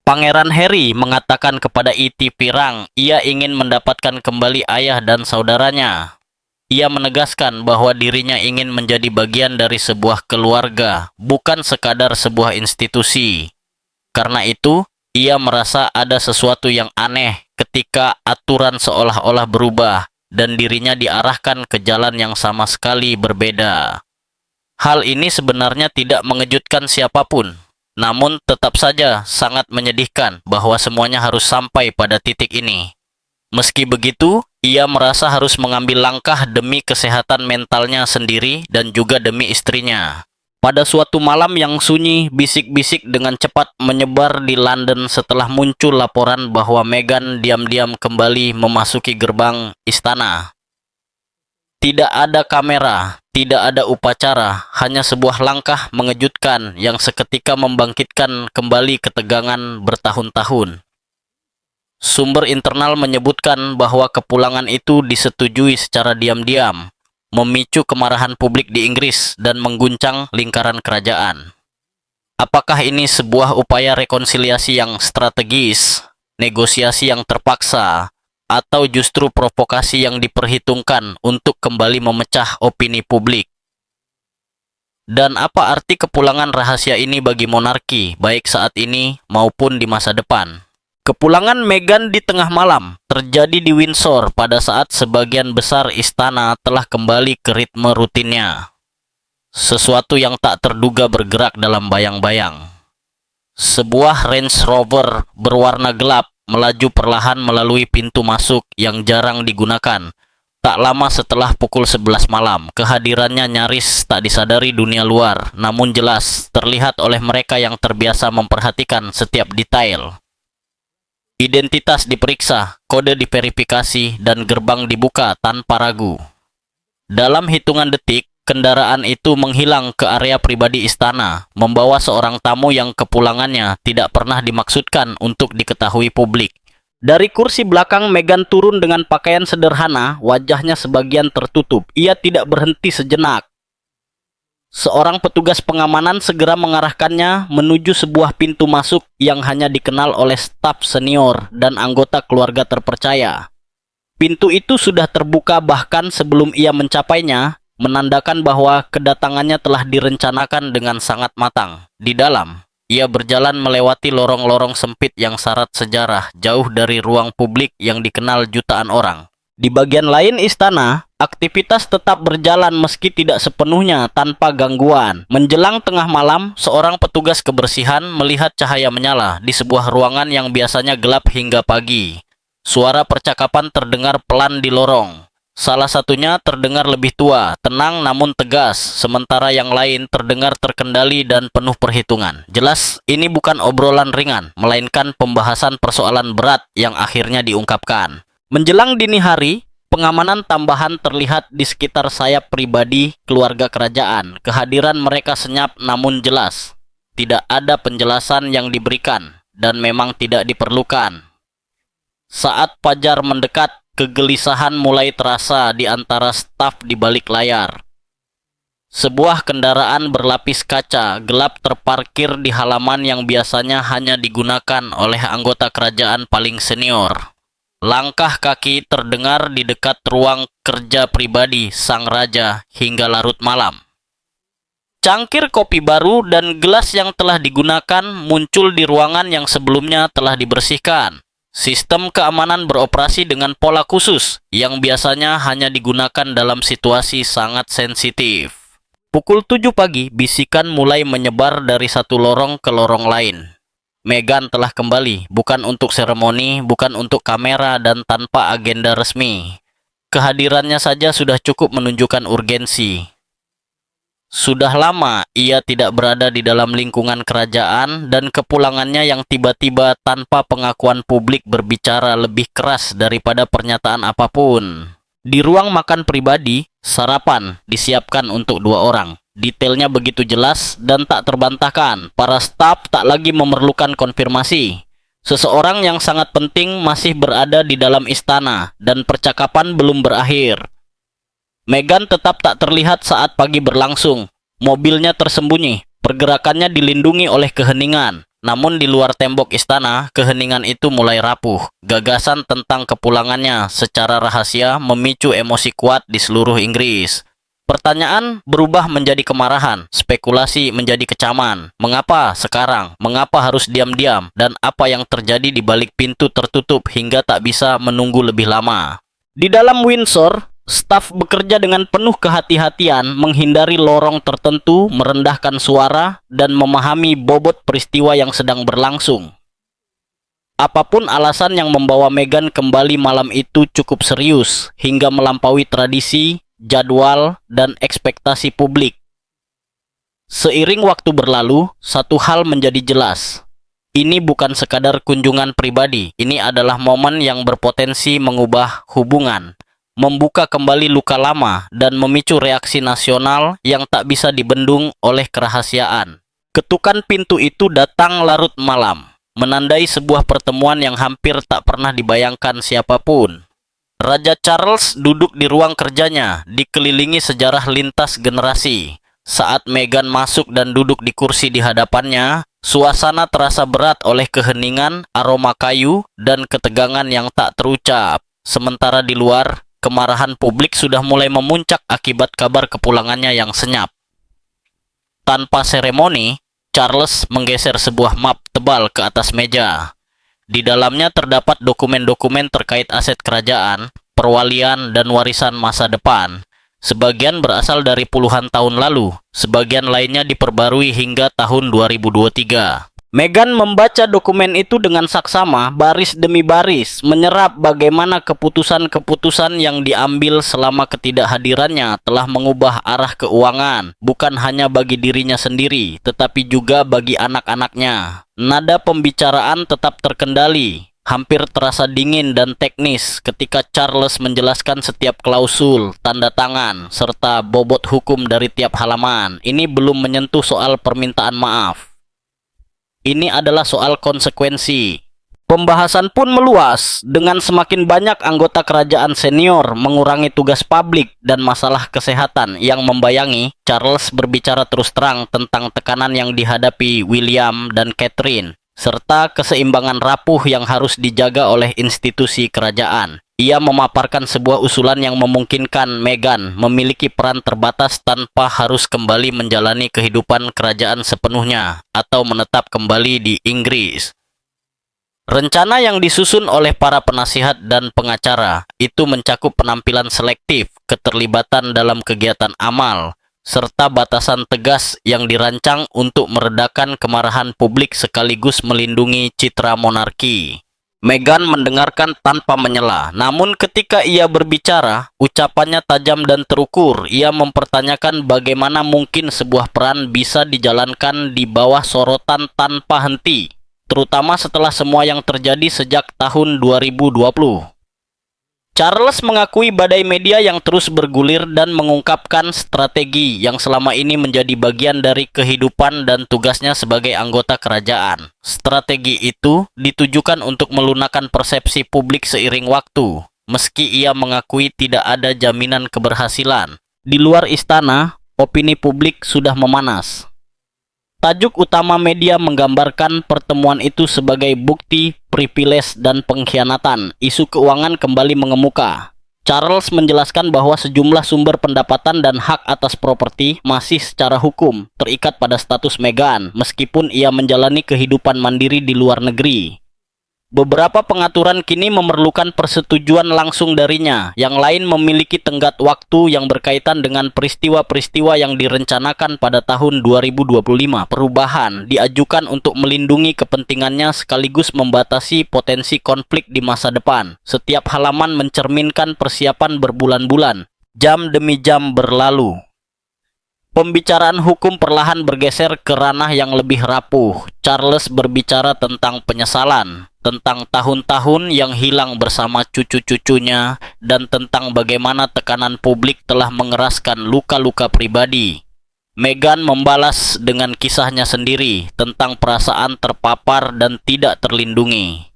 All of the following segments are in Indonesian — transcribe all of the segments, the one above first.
Pangeran Harry mengatakan kepada E.T. Pirang ia ingin mendapatkan kembali ayah dan saudaranya. Ia menegaskan bahwa dirinya ingin menjadi bagian dari sebuah keluarga, bukan sekadar sebuah institusi. Karena itu, ia merasa ada sesuatu yang aneh ketika aturan seolah-olah berubah dan dirinya diarahkan ke jalan yang sama sekali berbeda. Hal ini sebenarnya tidak mengejutkan siapapun. Namun tetap saja sangat menyedihkan bahwa semuanya harus sampai pada titik ini. Meski begitu, ia merasa harus mengambil langkah demi kesehatan mentalnya sendiri dan juga demi istrinya. Pada suatu malam yang sunyi, bisik-bisik dengan cepat menyebar di London setelah muncul laporan bahwa Meghan diam-diam kembali memasuki gerbang istana. Tidak ada kamera, tidak ada upacara, hanya sebuah langkah mengejutkan yang seketika membangkitkan kembali ketegangan bertahun-tahun. Sumber internal menyebutkan bahwa kepulangan itu disetujui secara diam-diam, memicu kemarahan publik di Inggris dan mengguncang lingkaran kerajaan. Apakah ini sebuah upaya rekonsiliasi yang strategis, negosiasi yang terpaksa, atau justru provokasi yang diperhitungkan untuk kembali memecah opini publik? Dan apa arti kepulangan rahasia ini bagi monarki, baik saat ini maupun di masa depan? Kepulangan Meghan di tengah malam terjadi di Windsor pada saat sebagian besar istana telah kembali ke ritme rutinnya. Sesuatu yang tak terduga bergerak dalam bayang-bayang. Sebuah Range Rover berwarna gelap melaju perlahan melalui pintu masuk yang jarang digunakan. Tak lama setelah pukul 11 malam, kehadirannya nyaris tak disadari dunia luar, namun jelas terlihat oleh mereka yang terbiasa memperhatikan setiap detail. Identitas diperiksa, kode diverifikasi, dan gerbang dibuka tanpa ragu. Dalam hitungan detik, kendaraan itu menghilang ke area pribadi istana, membawa seorang tamu yang kepulangannya tidak pernah dimaksudkan untuk diketahui publik. Dari kursi belakang, Meghan turun dengan pakaian sederhana, wajahnya sebagian tertutup. Ia tidak berhenti sejenak. Seorang petugas pengamanan segera mengarahkannya menuju sebuah pintu masuk yang hanya dikenal oleh staf senior dan anggota keluarga terpercaya. Pintu itu sudah terbuka bahkan sebelum ia mencapainya, menandakan bahwa kedatangannya telah direncanakan dengan sangat matang. Di dalam, ia berjalan melewati lorong-lorong sempit yang syarat sejarah, jauh dari ruang publik yang dikenal jutaan orang. Di bagian lain istana, aktivitas tetap berjalan meski tidak sepenuhnya tanpa gangguan. Menjelang tengah malam, seorang petugas kebersihan melihat cahaya menyala di sebuah ruangan yang biasanya gelap hingga pagi. Suara percakapan terdengar pelan di lorong. Salah satunya terdengar lebih tua, tenang namun tegas, sementara yang lain terdengar terkendali dan penuh perhitungan. Jelas, ini bukan obrolan ringan, melainkan pembahasan persoalan berat yang akhirnya diungkapkan. Menjelang dini hari, pengamanan tambahan terlihat di sekitar sayap pribadi keluarga kerajaan. Kehadiran mereka senyap namun jelas. Tidak ada penjelasan yang diberikan, dan memang tidak diperlukan. Saat fajar mendekat, kegelisahan mulai terasa di antara staf di balik layar. Sebuah kendaraan berlapis kaca gelap terparkir di halaman yang biasanya hanya digunakan oleh anggota kerajaan paling senior. Langkah kaki terdengar di dekat ruang kerja pribadi sang raja hingga larut malam. Cangkir kopi baru dan gelas yang telah digunakan muncul di ruangan yang sebelumnya telah dibersihkan. Sistem keamanan beroperasi dengan pola khusus yang biasanya hanya digunakan dalam situasi sangat sensitif. Pukul 7 pagi, bisikan mulai menyebar dari satu lorong ke lorong lain. Meghan telah kembali, bukan untuk seremoni, bukan untuk kamera, dan tanpa agenda resmi. Kehadirannya saja sudah cukup menunjukkan urgensi. Sudah lama ia tidak berada di dalam lingkungan kerajaan dan kepulangannya yang tiba-tiba tanpa pengakuan publik berbicara lebih keras daripada pernyataan apapun. Di ruang makan pribadi, sarapan disiapkan untuk 2 orang. Detailnya begitu jelas dan tak terbantahkan. Para staf tak lagi memerlukan konfirmasi. Seseorang yang sangat penting masih berada di dalam istana dan percakapan belum berakhir. Meghan tetap tak terlihat saat pagi berlangsung. Mobilnya tersembunyi, pergerakannya dilindungi oleh keheningan. Namun di luar tembok istana, keheningan itu mulai rapuh. Gagasan tentang kepulangannya secara rahasia memicu emosi kuat di seluruh Inggris. Pertanyaan berubah menjadi kemarahan, spekulasi menjadi kecaman. Mengapa sekarang? Mengapa harus diam-diam? Dan apa yang terjadi di balik pintu tertutup hingga tak bisa menunggu lebih lama? Di dalam Windsor, staf bekerja dengan penuh kehati-hatian menghindari lorong tertentu, merendahkan suara, dan memahami bobot peristiwa yang sedang berlangsung. Apapun alasan yang membawa Meghan kembali malam itu cukup serius, hingga melampaui tradisi, jadwal, dan ekspektasi publik. Seiring waktu berlalu, satu hal menjadi jelas. Ini bukan sekadar kunjungan pribadi, ini adalah momen yang berpotensi mengubah hubungan, membuka kembali luka lama, dan memicu reaksi nasional yang tak bisa dibendung oleh kerahasiaan. Ketukan pintu itu datang larut malam, menandai sebuah pertemuan yang hampir tak pernah dibayangkan siapapun. Raja Charles duduk di ruang kerjanya, dikelilingi sejarah lintas generasi. Saat Meghan masuk dan duduk di kursi di hadapannya, suasana terasa berat oleh keheningan, aroma kayu, dan ketegangan yang tak terucap. Sementara di luar, kemarahan publik sudah mulai memuncak akibat kabar kepulangannya yang senyap. Tanpa seremoni, Charles menggeser sebuah map tebal ke atas meja. Di dalamnya terdapat dokumen-dokumen terkait aset kerajaan, perwalian, dan warisan masa depan. Sebagian berasal dari puluhan tahun lalu, sebagian lainnya diperbarui hingga tahun 2023. Meghan membaca dokumen itu dengan saksama, baris demi baris, menyerap bagaimana keputusan-keputusan yang diambil selama ketidakhadirannya telah mengubah arah keuangan, bukan hanya bagi dirinya sendiri, tetapi juga bagi anak-anaknya. Nada pembicaraan tetap terkendali, hampir terasa dingin dan teknis ketika Charles menjelaskan setiap klausul, tanda tangan, serta bobot hukum dari tiap halaman. Ini belum menyentuh soal permintaan maaf. Ini adalah soal konsekuensi. Pembahasan pun meluas, dengan semakin banyak anggota kerajaan senior mengurangi tugas publik dan masalah kesehatan yang membayangi. Charles berbicara terus terang tentang tekanan yang dihadapi William dan Catherine, serta keseimbangan rapuh yang harus dijaga oleh institusi kerajaan. Ia memaparkan sebuah usulan yang memungkinkan Meghan memiliki peran terbatas tanpa harus kembali menjalani kehidupan kerajaan sepenuhnya atau menetap kembali di Inggris. Rencana yang disusun oleh para penasihat dan pengacara itu mencakup penampilan selektif, keterlibatan dalam kegiatan amal, serta batasan tegas yang dirancang untuk meredakan kemarahan publik sekaligus melindungi citra monarki. Meghan mendengarkan tanpa menyela, namun ketika ia berbicara, ucapannya tajam dan terukur. Ia mempertanyakan bagaimana mungkin sebuah peran bisa dijalankan di bawah sorotan tanpa henti, terutama setelah semua yang terjadi sejak tahun 2020. Charles mengakui badai media yang terus bergulir dan mengungkapkan strategi yang selama ini menjadi bagian dari kehidupan dan tugasnya sebagai anggota kerajaan. Strategi itu ditujukan untuk melunakkan persepsi publik seiring waktu, meski ia mengakui tidak ada jaminan keberhasilan. Di luar istana, opini publik sudah memanas. Tajuk utama media menggambarkan pertemuan itu sebagai bukti privilege dan pengkhianatan. Isu keuangan kembali mengemuka. Charles menjelaskan bahwa sejumlah sumber pendapatan dan hak atas properti masih secara hukum terikat pada status Meghan, meskipun ia menjalani kehidupan mandiri di luar negeri. Beberapa pengaturan kini memerlukan persetujuan langsung darinya. Yang lain memiliki tenggat waktu yang berkaitan dengan peristiwa-peristiwa yang direncanakan pada tahun 2025. Perubahan diajukan untuk melindungi kepentingannya sekaligus membatasi potensi konflik di masa depan. Setiap halaman mencerminkan persiapan berbulan-bulan. Jam demi jam berlalu. Pembicaraan hukum perlahan bergeser ke ranah yang lebih rapuh. Charles berbicara tentang penyesalan, tentang tahun-tahun yang hilang bersama cucu-cucunya, dan tentang bagaimana tekanan publik telah mengeraskan luka-luka pribadi. Meghan membalas dengan kisahnya sendiri tentang perasaan terpapar dan tidak terlindungi.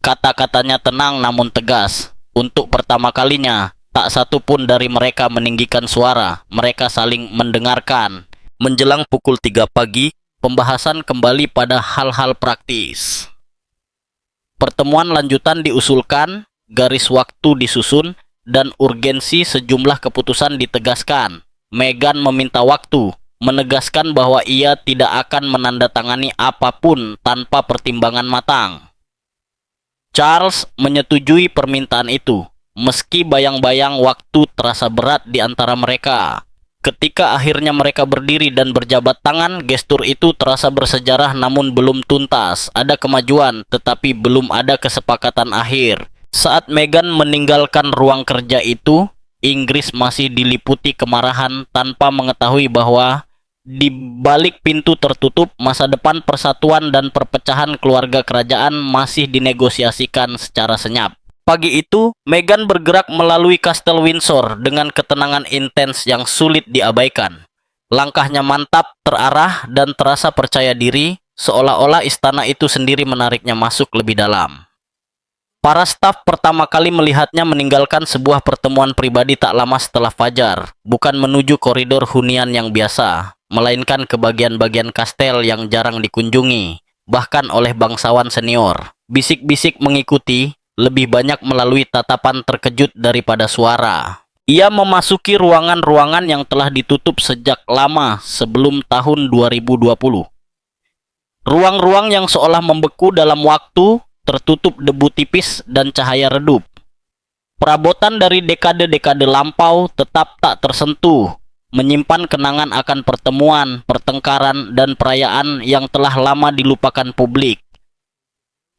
Kata-katanya tenang namun tegas. Untuk pertama kalinya, tak satu pun dari mereka meninggikan suara. Mereka saling mendengarkan. Menjelang pukul 3 pagi, pembahasan kembali pada hal-hal praktis. Pertemuan lanjutan diusulkan, garis waktu disusun, dan urgensi sejumlah keputusan ditegaskan. Meghan meminta waktu, menegaskan bahwa ia tidak akan menandatangani apapun tanpa pertimbangan matang. Charles menyetujui permintaan itu, meski bayang-bayang waktu terasa berat di antara mereka. Ketika akhirnya mereka berdiri dan berjabat tangan, gestur itu terasa bersejarah namun belum tuntas. Ada kemajuan, tetapi belum ada kesepakatan akhir. Saat Meghan meninggalkan ruang kerja itu, Inggris masih diliputi kemarahan tanpa mengetahui bahwa di balik pintu tertutup, masa depan persatuan dan perpecahan keluarga kerajaan masih dinegosiasikan secara senyap. Pagi itu, Meghan bergerak melalui Kastel Windsor dengan ketenangan intens yang sulit diabaikan. Langkahnya mantap, terarah, dan terasa percaya diri, seolah-olah istana itu sendiri menariknya masuk lebih dalam. Para staf pertama kali melihatnya meninggalkan sebuah pertemuan pribadi tak lama setelah fajar, bukan menuju koridor hunian yang biasa, melainkan ke bagian-bagian kastel yang jarang dikunjungi, bahkan oleh bangsawan senior. Bisik-bisik mengikuti, lebih banyak melalui tatapan terkejut daripada suara. Ia memasuki ruangan-ruangan yang telah ditutup sejak lama sebelum tahun 2020. Ruang-ruang yang seolah membeku dalam waktu, tertutup debu tipis dan cahaya redup. Perabotan dari dekade-dekade lampau tetap tak tersentuh, menyimpan kenangan akan pertemuan, pertengkaran, dan perayaan yang telah lama dilupakan publik.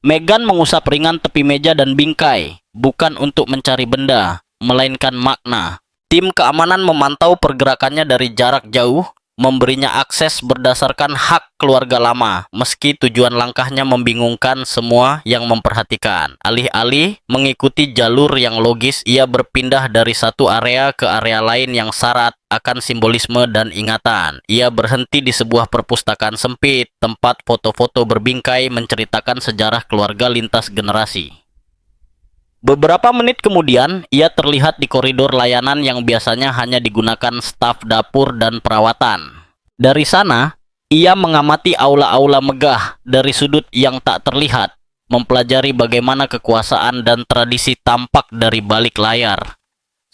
Meghan mengusap ringan tepi meja dan bingkai, bukan untuk mencari benda, melainkan makna. Tim keamanan memantau pergerakannya dari jarak jauh, memberinya akses berdasarkan hak keluarga lama, meski tujuan langkahnya membingungkan semua yang memperhatikan. Alih-alih mengikuti jalur yang logis, ia berpindah dari satu area ke area lain yang syarat akan simbolisme dan ingatan. Ia berhenti di sebuah perpustakaan sempit, tempat foto-foto berbingkai menceritakan sejarah keluarga lintas generasi. Beberapa menit kemudian, ia terlihat di koridor layanan yang biasanya hanya digunakan staf dapur dan perawatan. Dari sana, ia mengamati aula-aula megah dari sudut yang tak terlihat, mempelajari bagaimana kekuasaan dan tradisi tampak dari balik layar.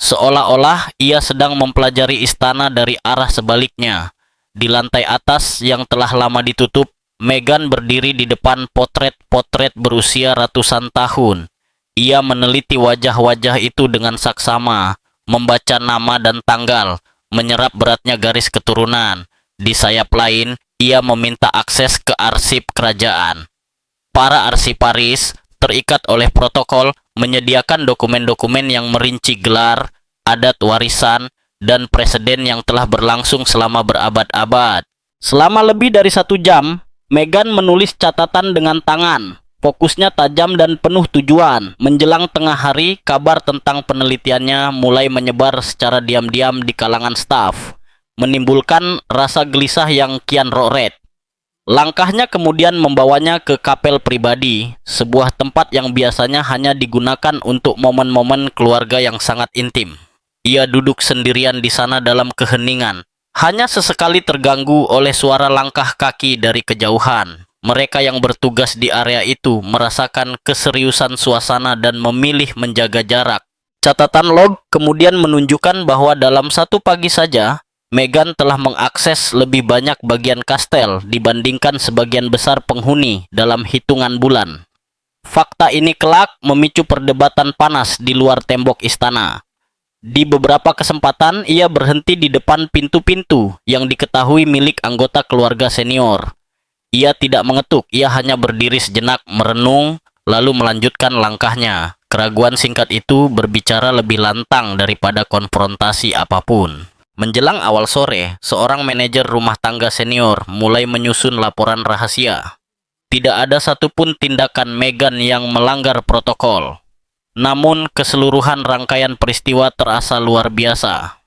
Seolah-olah ia sedang mempelajari istana dari arah sebaliknya. Di lantai atas yang telah lama ditutup, Meghan berdiri di depan potret-potret berusia ratusan tahun. Ia meneliti wajah-wajah itu dengan saksama, membaca nama dan tanggal, menyerap beratnya garis keturunan. Di sayap lain, ia meminta akses ke arsip kerajaan. Para arsiparis, terikat oleh protokol, menyediakan dokumen-dokumen yang merinci gelar, adat warisan, dan presiden yang telah berlangsung selama berabad-abad. Selama lebih dari 1 jam, Meghan menulis catatan dengan tangan. Fokusnya tajam dan penuh tujuan. Menjelang tengah hari, kabar tentang penelitiannya mulai menyebar secara diam-diam di kalangan staf, menimbulkan rasa gelisah yang kian roret. Langkahnya kemudian membawanya ke kapel pribadi, sebuah tempat yang biasanya hanya digunakan untuk momen-momen keluarga yang sangat intim. Ia duduk sendirian di sana dalam keheningan, hanya sesekali terganggu oleh suara langkah kaki dari kejauhan. Mereka yang bertugas di area itu merasakan keseriusan suasana dan memilih menjaga jarak. Catatan log kemudian menunjukkan bahwa dalam 1 pagi saja, Meghan telah mengakses lebih banyak bagian kastel dibandingkan sebagian besar penghuni dalam hitungan bulan. Fakta ini kelak memicu perdebatan panas di luar tembok istana. Di beberapa kesempatan, ia berhenti di depan pintu-pintu yang diketahui milik anggota keluarga senior. Ia tidak mengetuk, ia hanya berdiri sejenak merenung, lalu melanjutkan langkahnya. Keraguan singkat itu berbicara lebih lantang daripada konfrontasi apapun. Menjelang awal sore, seorang manajer rumah tangga senior mulai menyusun laporan rahasia. Tidak ada satupun tindakan Meghan yang melanggar protokol. Namun, keseluruhan rangkaian peristiwa terasa luar biasa.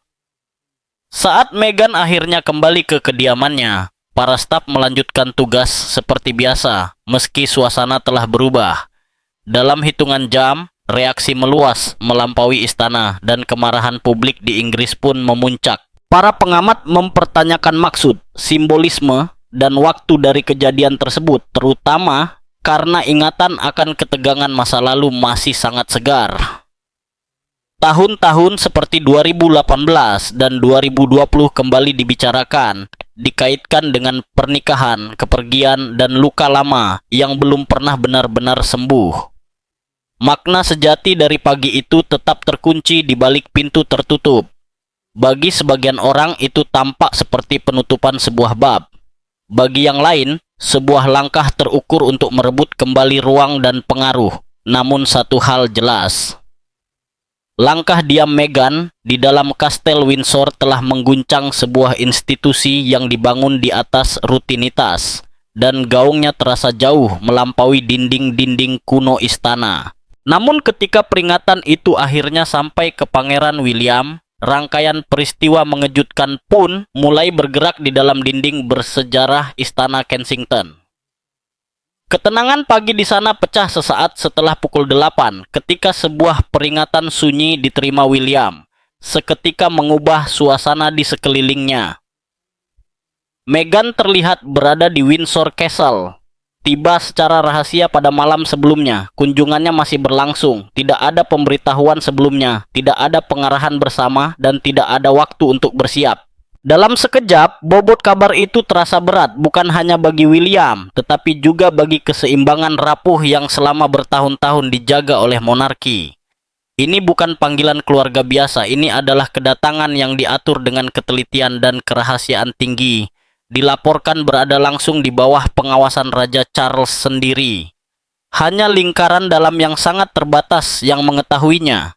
Saat Meghan akhirnya kembali ke kediamannya, para staf melanjutkan tugas seperti biasa, meski suasana telah berubah. Dalam hitungan jam, reaksi meluas melampaui istana dan kemarahan publik di Inggris pun memuncak. Para pengamat mempertanyakan maksud, simbolisme, dan waktu dari kejadian tersebut, terutama karena ingatan akan ketegangan masa lalu masih sangat segar. Tahun-tahun seperti 2018 dan 2020 kembali dibicarakan, dikaitkan dengan pernikahan, kepergian, dan luka lama yang belum pernah benar-benar sembuh. Makna sejati dari pagi itu tetap terkunci di balik pintu tertutup. Bagi sebagian orang itu tampak seperti penutupan sebuah bab. Bagi yang lain, sebuah langkah terukur untuk merebut kembali ruang dan pengaruh. Namun satu hal jelas. Langkah diam Meghan di dalam Kastel Windsor telah mengguncang sebuah institusi yang dibangun di atas rutinitas, dan gaungnya terasa jauh melampaui dinding-dinding kuno istana. Namun ketika peringatan itu akhirnya sampai ke Pangeran William, rangkaian peristiwa mengejutkan pun mulai bergerak di dalam dinding bersejarah Istana Kensington. Ketenangan pagi di sana pecah sesaat setelah pukul 8 ketika sebuah peringatan sunyi diterima William, seketika mengubah suasana di sekelilingnya. Meghan terlihat berada di Windsor Castle. Tiba secara rahasia pada malam sebelumnya, kunjungannya masih berlangsung, tidak ada pemberitahuan sebelumnya, tidak ada pengarahan bersama, dan tidak ada waktu untuk bersiap. Dalam sekejap, bobot kabar itu terasa berat, bukan hanya bagi William, tetapi juga bagi keseimbangan rapuh yang selama bertahun-tahun dijaga oleh monarki. Ini bukan panggilan keluarga biasa, ini adalah kedatangan yang diatur dengan ketelitian dan kerahasiaan tinggi. Dilaporkan berada langsung di bawah pengawasan Raja Charles sendiri. Hanya lingkaran dalam yang sangat terbatas yang mengetahuinya.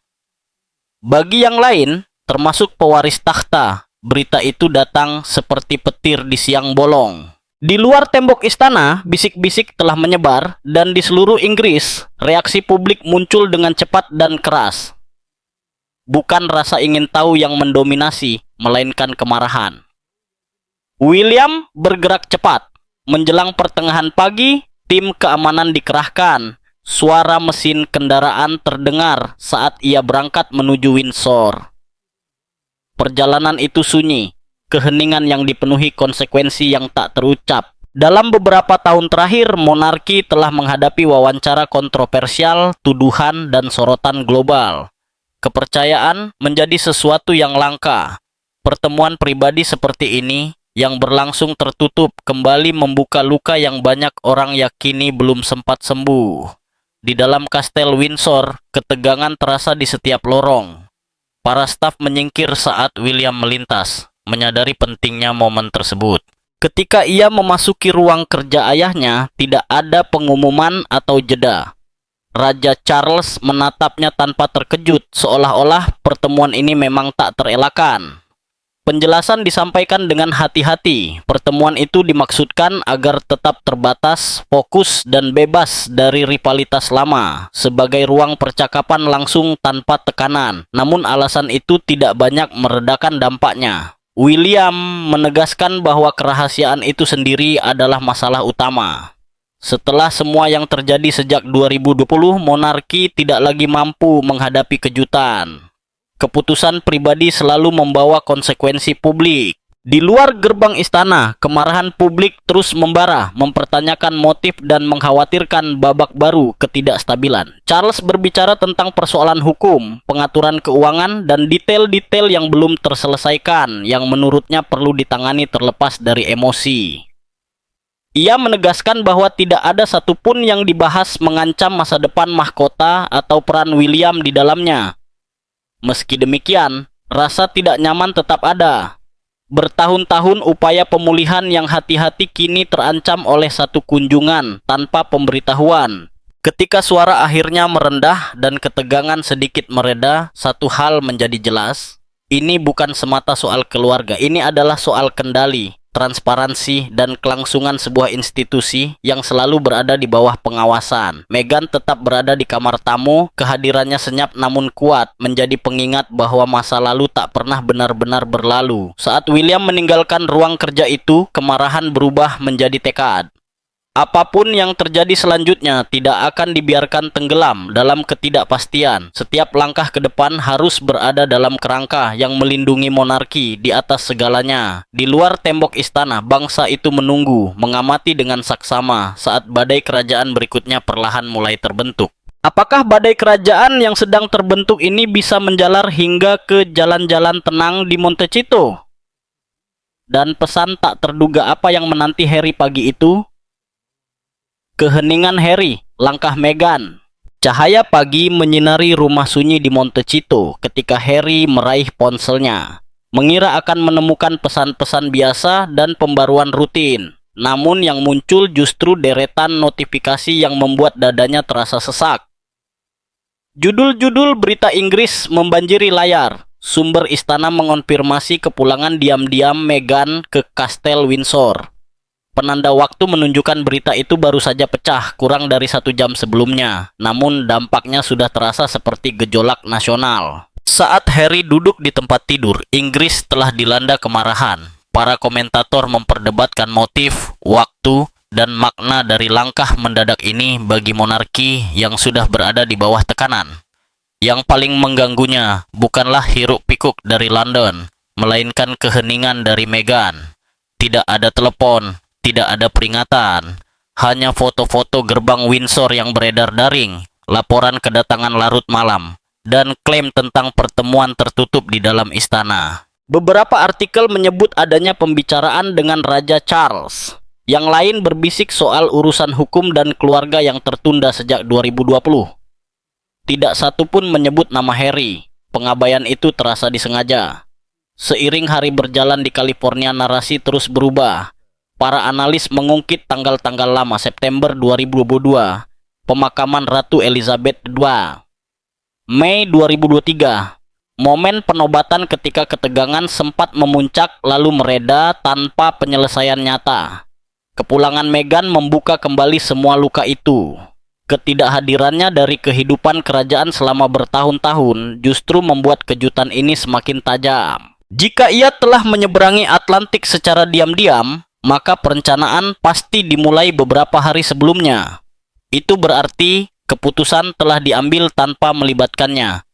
Bagi yang lain, termasuk pewaris takhta, berita itu datang seperti petir di siang bolong. Di luar tembok istana, bisik-bisik telah menyebar, dan di seluruh Inggris, reaksi publik muncul dengan cepat dan keras. Bukan rasa ingin tahu yang mendominasi, melainkan kemarahan. William bergerak cepat. Menjelang pertengahan pagi, tim keamanan dikerahkan. Suara mesin kendaraan terdengar saat ia berangkat menuju Windsor. Perjalanan itu sunyi, keheningan yang dipenuhi konsekuensi yang tak terucap. Dalam beberapa tahun terakhir, monarki telah menghadapi wawancara kontroversial, tuduhan, dan sorotan global. Kepercayaan menjadi sesuatu yang langka. Pertemuan pribadi seperti ini yang berlangsung tertutup kembali membuka luka yang banyak orang yakini belum sempat sembuh. Di dalam Kastel Windsor, ketegangan terasa di setiap lorong. Para staf menyingkir saat William melintas, menyadari pentingnya momen tersebut. Ketika ia memasuki ruang kerja ayahnya, tidak ada pengumuman atau jeda. Raja Charles menatapnya tanpa terkejut, seolah-olah pertemuan ini memang tak terelakkan. Penjelasan disampaikan dengan hati-hati. Pertemuan itu dimaksudkan agar tetap terbatas, fokus, dan bebas dari rivalitas lama, sebagai ruang percakapan langsung tanpa tekanan. Namun alasan itu tidak banyak meredakan dampaknya. William menegaskan bahwa kerahasiaan itu sendiri adalah masalah utama. Setelah semua yang terjadi sejak 2020, monarki tidak lagi mampu menghadapi kejutan. Keputusan pribadi selalu membawa konsekuensi publik. Di luar gerbang istana, kemarahan publik terus membara, mempertanyakan motif dan mengkhawatirkan babak baru ketidakstabilan. Charles berbicara tentang persoalan hukum, pengaturan keuangan, dan detail-detail yang belum terselesaikan, yang menurutnya perlu ditangani terlepas dari emosi. Ia menegaskan bahwa tidak ada satupun yang dibahas mengancam masa depan mahkota atau peran William di dalamnya. Meski demikian, rasa tidak nyaman tetap ada. Bertahun-tahun upaya pemulihan yang hati-hati kini terancam oleh satu kunjungan tanpa pemberitahuan. Ketika suara akhirnya merendah dan ketegangan sedikit mereda, satu hal menjadi jelas. Ini bukan semata soal keluarga, ini adalah soal kendali, transparansi, dan kelangsungan sebuah institusi yang selalu berada di bawah pengawasan. Meghan tetap berada di kamar tamu, kehadirannya senyap namun kuat, menjadi pengingat bahwa masa lalu tak pernah benar-benar berlalu. Saat William meninggalkan ruang kerja itu, kemarahan berubah menjadi tekad. Apapun yang terjadi selanjutnya tidak akan dibiarkan tenggelam dalam ketidakpastian. Setiap langkah ke depan harus berada dalam kerangka yang melindungi monarki di atas segalanya. Di luar tembok istana, bangsa itu menunggu, mengamati dengan saksama saat badai kerajaan berikutnya perlahan mulai terbentuk. Apakah badai kerajaan yang sedang terbentuk ini bisa menjalar hingga ke jalan-jalan tenang di Montecito? Dan pesan tak terduga apa yang menanti Harry pagi itu? Keheningan Harry, langkah Meghan. Cahaya pagi menyinari rumah sunyi di Montecito ketika Harry meraih ponselnya. Mengira akan menemukan pesan-pesan biasa dan pembaruan rutin. Namun yang muncul justru deretan notifikasi yang membuat dadanya terasa sesak. Judul-judul berita Inggris membanjiri layar. Sumber istana mengonfirmasi kepulangan diam-diam Meghan ke Kastel Windsor. Penanda waktu menunjukkan berita itu baru saja pecah kurang dari 1 jam sebelumnya. Namun dampaknya sudah terasa seperti gejolak nasional. Saat Harry duduk di tempat tidur, Inggris telah dilanda kemarahan. Para komentator memperdebatkan motif, waktu, dan makna dari langkah mendadak ini bagi monarki yang sudah berada di bawah tekanan. Yang paling mengganggunya bukanlah hiruk-pikuk dari London, melainkan keheningan dari Meghan. Tidak ada telepon. Tidak ada peringatan, hanya foto-foto gerbang Windsor yang beredar daring, laporan kedatangan larut malam, dan klaim tentang pertemuan tertutup di dalam istana. Beberapa artikel menyebut adanya pembicaraan dengan Raja Charles. Yang lain berbisik soal urusan hukum dan keluarga yang tertunda sejak 2020. Tidak satu pun menyebut nama Harry. Pengabaian itu terasa disengaja. Seiring hari berjalan di California, narasi terus berubah. Para analis mengungkit tanggal-tanggal lama September 2022, pemakaman Ratu Elizabeth II. Mei 2023, momen penobatan ketika ketegangan sempat memuncak lalu mereda tanpa penyelesaian nyata. Kepulangan Meghan membuka kembali semua luka itu. Ketidakhadirannya dari kehidupan kerajaan selama bertahun-tahun justru membuat kejutan ini semakin tajam. Jika ia telah menyeberangi Atlantik secara diam-diam, maka perencanaan pasti dimulai beberapa hari sebelumnya. Itu berarti keputusan telah diambil tanpa melibatkannya.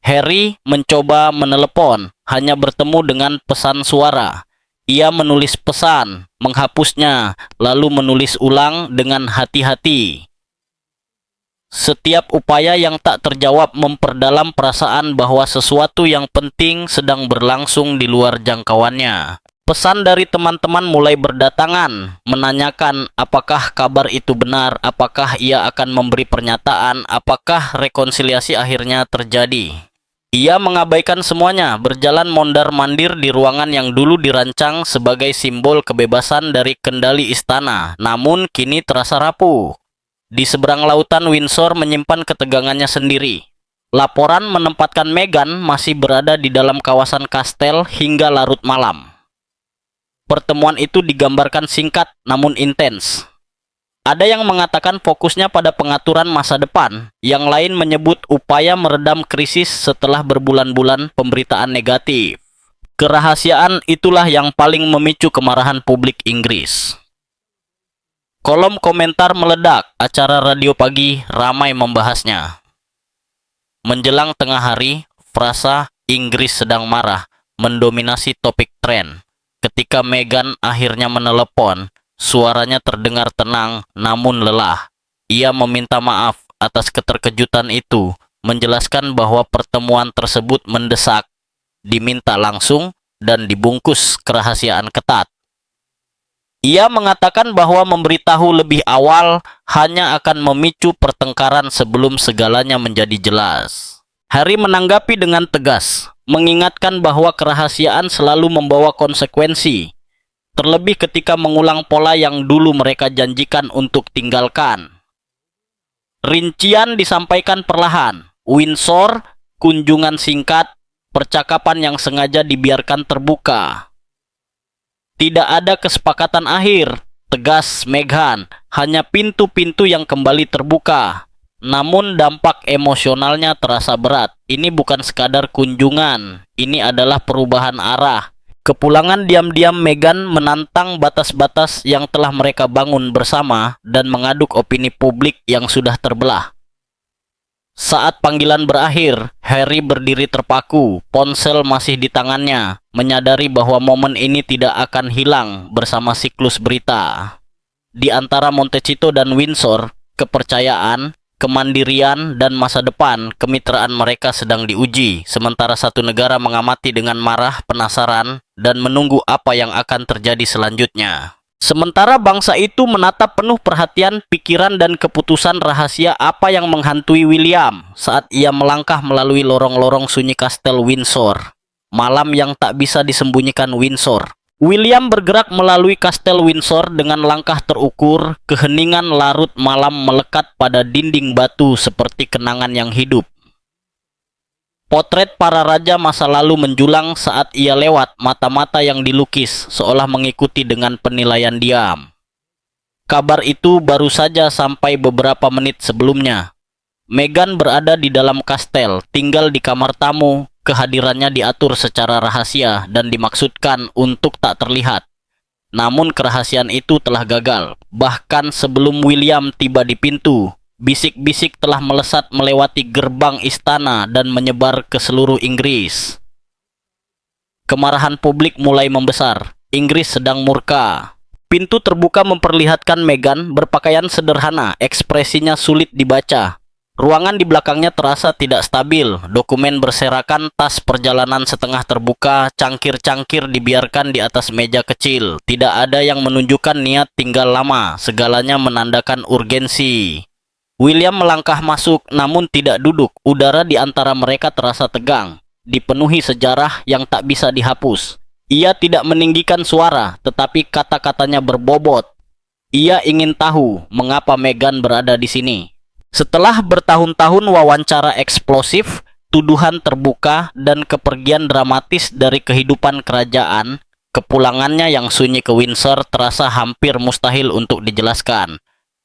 Harry mencoba menelepon, hanya bertemu dengan pesan suara. Ia menulis pesan, menghapusnya, lalu menulis ulang dengan hati-hati. Setiap upaya yang tak terjawab memperdalam perasaan bahwa sesuatu yang penting sedang berlangsung di luar jangkauannya. Pesan dari teman-teman mulai berdatangan, menanyakan apakah kabar itu benar, apakah ia akan memberi pernyataan, apakah rekonsiliasi akhirnya terjadi. Ia mengabaikan semuanya, berjalan mondar-mandir di ruangan yang dulu dirancang sebagai simbol kebebasan dari kendali istana, namun kini terasa rapuh. Di seberang lautan, Windsor menyimpan ketegangannya sendiri. Laporan menempatkan Meghan masih berada di dalam kawasan kastel hingga larut malam. Pertemuan itu digambarkan singkat namun intens. Ada yang mengatakan fokusnya pada pengaturan masa depan, yang lain menyebut upaya meredam krisis setelah berbulan-bulan pemberitaan negatif. Kerahasiaan itulah yang paling memicu kemarahan publik Inggris. Kolom komentar meledak, acara radio pagi ramai membahasnya. Menjelang tengah hari, frasa "Inggris sedang marah" mendominasi topik tren. Ketika Meghan akhirnya menelepon, suaranya terdengar tenang namun lelah. Ia meminta maaf atas keterkejutan itu, menjelaskan bahwa pertemuan tersebut mendesak, diminta langsung, dan dibungkus kerahasiaan ketat. Ia mengatakan bahwa memberitahu lebih awal hanya akan memicu pertengkaran sebelum segalanya menjadi jelas. Harry menanggapi dengan tegas, mengingatkan bahwa kerahasiaan selalu membawa konsekuensi, terlebih ketika mengulang pola yang dulu mereka janjikan untuk tinggalkan. Rincian disampaikan perlahan, Windsor, kunjungan singkat, percakapan yang sengaja dibiarkan terbuka. Tidak ada kesepakatan akhir, tegas Meghan, hanya pintu-pintu yang kembali terbuka. Namun dampak emosionalnya terasa berat. Ini bukan sekadar kunjungan, ini adalah perubahan arah. Kepulangan diam-diam Meghan menantang batas-batas yang telah mereka bangun bersama dan mengaduk opini publik yang sudah terbelah. Saat panggilan berakhir, Harry berdiri terpaku, ponsel masih di tangannya, menyadari bahwa momen ini tidak akan hilang bersama siklus berita. Di antara Montecito dan Windsor, kepercayaan, kemandirian, dan masa depan kemitraan mereka sedang diuji, sementara satu negara mengamati dengan marah, penasaran, dan menunggu apa yang akan terjadi selanjutnya. Sementara bangsa itu menatap penuh perhatian, pikiran, dan keputusan rahasia apa yang menghantui William saat ia melangkah melalui lorong-lorong sunyi Kastel Windsor. Malam yang tak bisa disembunyikan Windsor. William bergerak melalui Kastel Windsor dengan langkah terukur, keheningan larut malam melekat pada dinding batu seperti kenangan yang hidup. Potret para raja masa lalu menjulang saat ia lewat mata-mata yang dilukis, seolah mengikuti dengan penilaian diam. Kabar itu baru saja sampai beberapa menit sebelumnya. Meghan berada di dalam kastel, tinggal di kamar tamu. Kehadirannya diatur secara rahasia dan dimaksudkan untuk tak terlihat. Namun kerahasiaan itu telah gagal. Bahkan sebelum William tiba di pintu, bisik-bisik telah melesat melewati gerbang istana dan menyebar ke seluruh Inggris. Kemarahan publik mulai membesar. Inggris sedang murka. Pintu terbuka memperlihatkan Meghan berpakaian sederhana, ekspresinya sulit dibaca. Ruangan di belakangnya terasa tidak stabil, dokumen berserakan, tas perjalanan setengah terbuka, cangkir-cangkir dibiarkan di atas meja kecil. Tidak ada yang menunjukkan niat tinggal lama, segalanya menandakan urgensi. William melangkah masuk, namun tidak duduk. Udara di antara mereka terasa tegang, dipenuhi sejarah yang tak bisa dihapus. Ia tidak meninggikan suara, tetapi kata-katanya berbobot. Ia ingin tahu mengapa Meghan berada di sini. Setelah bertahun-tahun wawancara eksplosif, tuduhan terbuka, dan kepergian dramatis dari kehidupan kerajaan, kepulangannya yang sunyi ke Windsor terasa hampir mustahil untuk dijelaskan.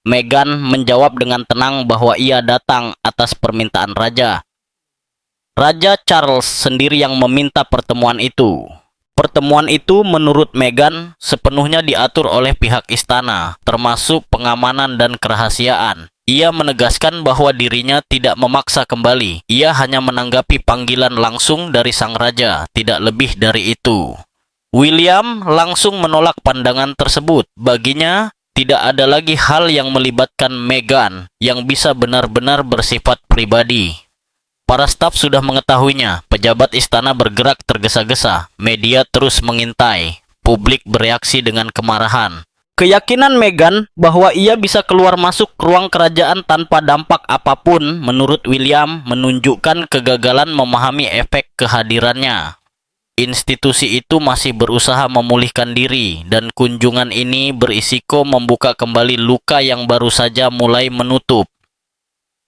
Meghan menjawab dengan tenang bahwa ia datang atas permintaan raja. Raja Charles sendiri yang meminta pertemuan itu. Pertemuan itu menurut Meghan sepenuhnya diatur oleh pihak istana, termasuk pengamanan dan kerahasiaan. Ia menegaskan bahwa dirinya tidak memaksa kembali. Ia hanya menanggapi panggilan langsung dari sang raja, tidak lebih dari itu. William langsung menolak pandangan tersebut. Baginya, tidak ada lagi hal yang melibatkan Meghan yang bisa benar-benar bersifat pribadi. Para staf sudah mengetahuinya. Pejabat istana bergerak tergesa-gesa. Media terus mengintai. Publik bereaksi dengan kemarahan. Keyakinan Meghan bahwa ia bisa keluar masuk ruang kerajaan tanpa dampak apapun menurut William menunjukkan kegagalan memahami efek kehadirannya. Institusi itu masih berusaha memulihkan diri dan kunjungan ini berisiko membuka kembali luka yang baru saja mulai menutup.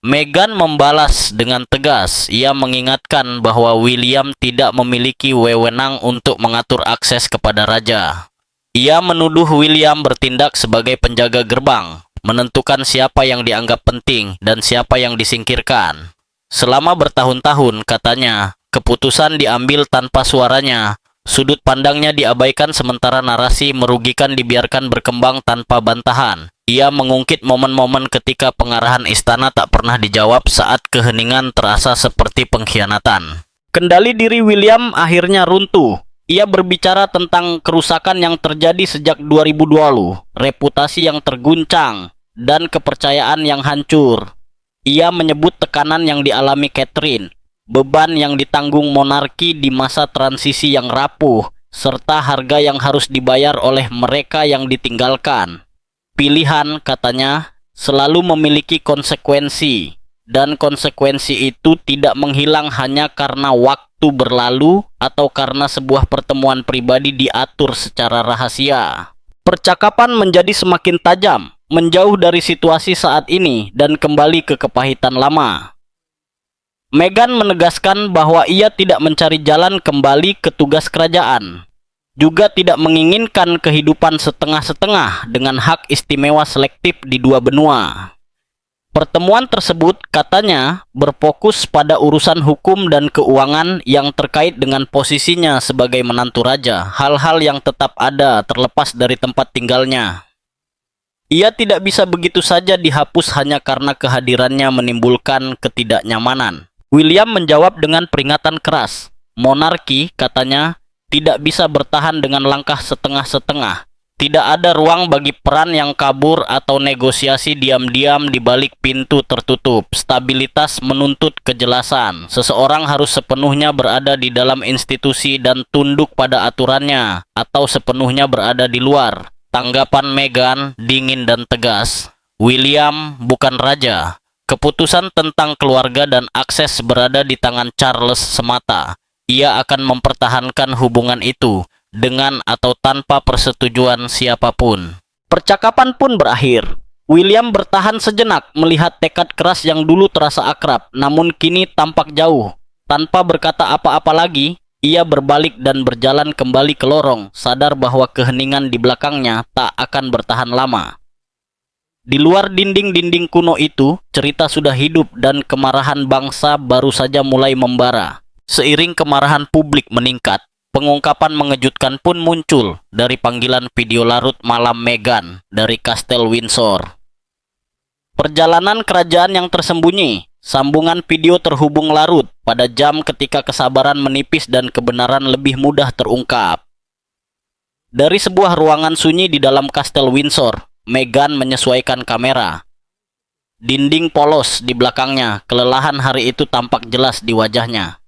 Meghan membalas dengan tegas. Ia mengingatkan bahwa William tidak memiliki wewenang untuk mengatur akses kepada raja. Ia menuduh William bertindak sebagai penjaga gerbang, menentukan siapa yang dianggap penting dan siapa yang disingkirkan. Selama bertahun-tahun, katanya, keputusan diambil tanpa suaranya, sudut pandangnya diabaikan sementara narasi merugikan dibiarkan berkembang tanpa bantahan. Ia mengungkit momen-momen ketika pengarahan istana tak pernah dijawab saat keheningan terasa seperti pengkhianatan. Kendali diri William akhirnya runtuh. Ia berbicara tentang kerusakan yang terjadi sejak 2020, reputasi yang terguncang, dan kepercayaan yang hancur. Ia menyebut tekanan yang dialami Catherine, beban yang ditanggung monarki di masa transisi yang rapuh, serta harga yang harus dibayar oleh mereka yang ditinggalkan. Pilihan, katanya, selalu memiliki konsekuensi, dan konsekuensi itu tidak menghilang hanya karena waktu berlalu atau karena sebuah pertemuan pribadi diatur secara rahasia. Percakapan menjadi semakin tajam, menjauh dari situasi saat ini dan kembali ke kepahitan lama. Meghan menegaskan bahwa ia tidak mencari jalan kembali ke tugas kerajaan, juga tidak menginginkan kehidupan setengah-setengah dengan hak istimewa selektif di dua benua. Pertemuan tersebut katanya berfokus pada urusan hukum dan keuangan yang terkait dengan posisinya sebagai menantu raja, hal-hal yang tetap ada terlepas dari tempat tinggalnya. Ia tidak bisa begitu saja dihapus hanya karena kehadirannya menimbulkan ketidaknyamanan. William menjawab dengan peringatan keras. Monarki, katanya, tidak bisa bertahan dengan langkah setengah-setengah. Tidak ada ruang bagi peran yang kabur atau negosiasi diam-diam di balik pintu tertutup. Stabilitas menuntut kejelasan. Seseorang harus sepenuhnya berada di dalam institusi dan tunduk pada aturannya, atau sepenuhnya berada di luar. Tanggapan Meghan dingin dan tegas. William bukan raja. Keputusan tentang keluarga dan akses berada di tangan Charles semata. Ia akan mempertahankan hubungan itu dengan atau tanpa persetujuan siapapun. Percakapan pun berakhir. William bertahan sejenak melihat tekad keras yang dulu terasa akrab, namun kini tampak jauh. Tanpa berkata apa-apa lagi, ia berbalik dan berjalan kembali ke lorong, sadar bahwa keheningan di belakangnya tak akan bertahan lama. Di luar dinding-dinding kuno itu, cerita sudah hidup dan kemarahan bangsa baru saja mulai membara. Seiring kemarahan publik meningkat, pengungkapan mengejutkan pun muncul dari panggilan video larut malam Meghan dari Kastel Windsor. Perjalanan kerajaan yang tersembunyi, sambungan video terhubung larut pada jam ketika kesabaran menipis dan kebenaran lebih mudah terungkap. Dari sebuah ruangan sunyi di dalam Kastel Windsor, Meghan menyesuaikan kamera. Dinding polos di belakangnya, kelelahan hari itu tampak jelas di wajahnya.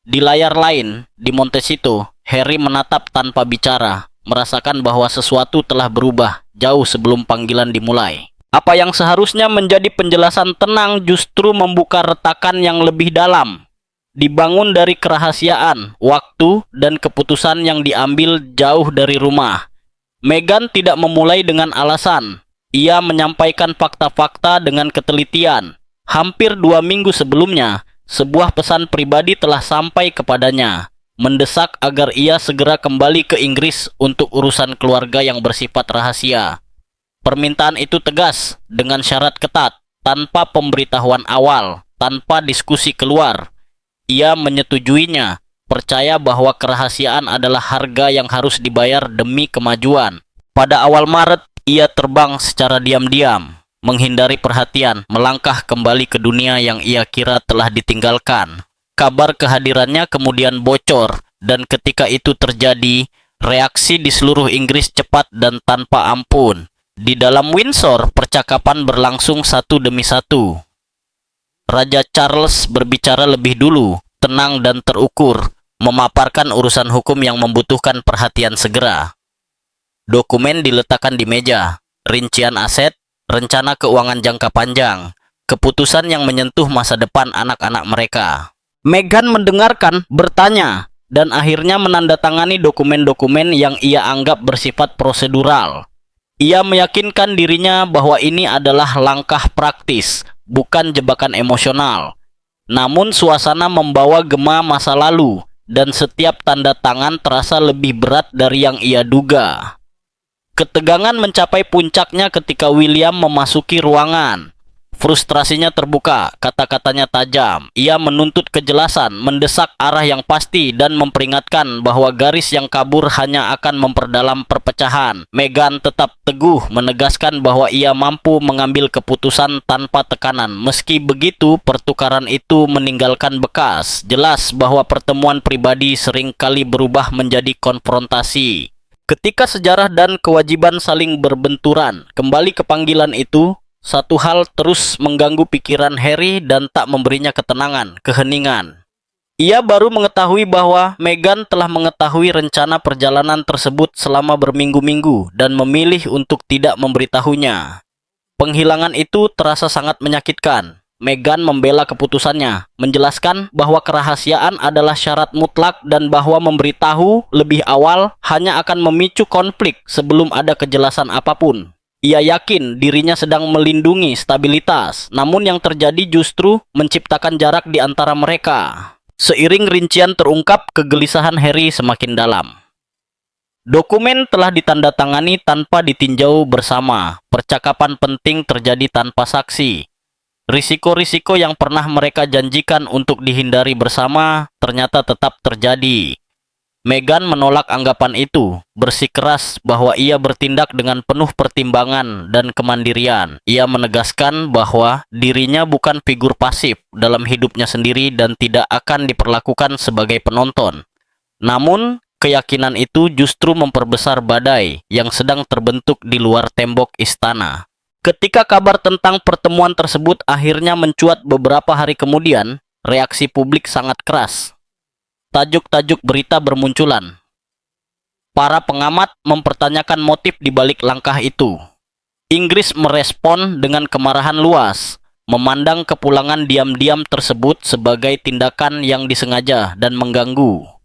Di layar lain, di Montecito, Harry menatap tanpa bicara, merasakan bahwa sesuatu telah berubah jauh sebelum panggilan dimulai. Apa yang seharusnya menjadi penjelasan tenang justru membuka retakan yang lebih dalam. Dibangun dari kerahasiaan, waktu, dan keputusan yang diambil jauh dari rumah. Meghan tidak memulai dengan alasan. Ia menyampaikan fakta-fakta dengan ketelitian. Hampir 2 minggu sebelumnya, sebuah pesan pribadi telah sampai kepadanya, mendesak agar ia segera kembali ke Inggris untuk urusan keluarga yang bersifat rahasia. Permintaan itu tegas, dengan syarat ketat, tanpa pemberitahuan awal, tanpa diskusi keluar. Ia menyetujuinya, percaya bahwa kerahasiaan adalah harga yang harus dibayar demi kemajuan. Pada awal Maret, ia terbang secara diam-diam, menghindari perhatian, melangkah kembali ke dunia yang ia kira telah ditinggalkan. Kabar kehadirannya kemudian bocor, dan ketika itu terjadi, reaksi di seluruh Inggris cepat dan tanpa ampun. Di dalam Windsor, percakapan berlangsung satu demi satu. Raja Charles berbicara lebih dulu, tenang dan terukur, memaparkan urusan hukum yang membutuhkan perhatian segera. Dokumen diletakkan di meja, rincian aset, rencana keuangan jangka panjang, keputusan yang menyentuh masa depan anak-anak mereka. Meghan mendengarkan, bertanya, dan akhirnya menandatangani dokumen-dokumen yang ia anggap bersifat prosedural. Ia meyakinkan dirinya bahwa ini adalah langkah praktis, bukan jebakan emosional. Namun suasana membawa gema masa lalu, dan setiap tanda tangan terasa lebih berat dari yang ia duga. Ketegangan mencapai puncaknya ketika William memasuki ruangan. Frustrasinya terbuka, kata-katanya tajam. Ia menuntut kejelasan, mendesak arah yang pasti, dan memperingatkan bahwa garis yang kabur hanya akan memperdalam perpecahan. Meghan tetap teguh, menegaskan bahwa ia mampu mengambil keputusan tanpa tekanan. Meski begitu, pertukaran itu meninggalkan bekas. Jelas bahwa pertemuan pribadi seringkali berubah menjadi konfrontasi. Ketika sejarah dan kewajiban saling berbenturan, kembali ke panggilan itu, satu hal terus mengganggu pikiran Harry dan tak memberinya ketenangan, keheningan. Ia baru mengetahui bahwa Meghan telah mengetahui rencana perjalanan tersebut selama berminggu-minggu dan memilih untuk tidak memberitahunya. Penghilangan itu terasa sangat menyakitkan. Meghan membela keputusannya, menjelaskan bahwa kerahasiaan adalah syarat mutlak dan bahwa memberitahu lebih awal hanya akan memicu konflik sebelum ada kejelasan apapun. Ia yakin dirinya sedang melindungi stabilitas, namun yang terjadi justru menciptakan jarak di antara mereka. Seiring rincian terungkap, kegelisahan Harry semakin dalam. Dokumen telah ditandatangani tanpa ditinjau bersama. Percakapan penting terjadi tanpa saksi. Risiko-risiko yang pernah mereka janjikan untuk dihindari bersama ternyata tetap terjadi. Meghan menolak anggapan itu, bersikeras bahwa ia bertindak dengan penuh pertimbangan dan kemandirian. Ia menegaskan bahwa dirinya bukan figur pasif dalam hidupnya sendiri dan tidak akan diperlakukan sebagai penonton. Namun, keyakinan itu justru memperbesar badai yang sedang terbentuk di luar tembok istana. Ketika kabar tentang pertemuan tersebut akhirnya mencuat beberapa hari kemudian, reaksi publik sangat keras. Tajuk-tajuk berita bermunculan. Para pengamat mempertanyakan motif di balik langkah itu. Inggris merespon dengan kemarahan luas, memandang kepulangan diam-diam tersebut sebagai tindakan yang disengaja dan mengganggu.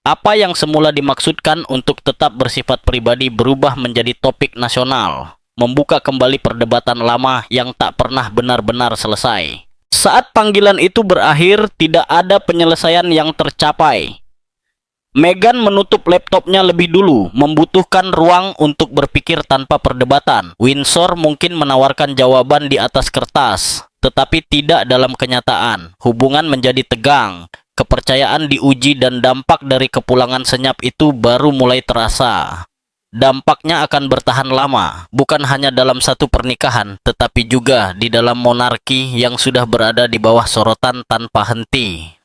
Apa yang semula dimaksudkan untuk tetap bersifat pribadi berubah menjadi topik nasional, membuka kembali perdebatan lama yang tak pernah benar-benar selesai. Saat panggilan itu berakhir, tidak ada penyelesaian yang tercapai. Meghan menutup laptopnya lebih dulu, membutuhkan ruang untuk berpikir tanpa perdebatan. Windsor mungkin menawarkan jawaban di atas kertas, tetapi tidak dalam kenyataan. Hubungan menjadi tegang, kepercayaan diuji dan dampak dari kepulangan senyap itu baru mulai terasa. Dampaknya akan bertahan lama, bukan hanya dalam satu pernikahan, tetapi juga di dalam monarki yang sudah berada di bawah sorotan tanpa henti.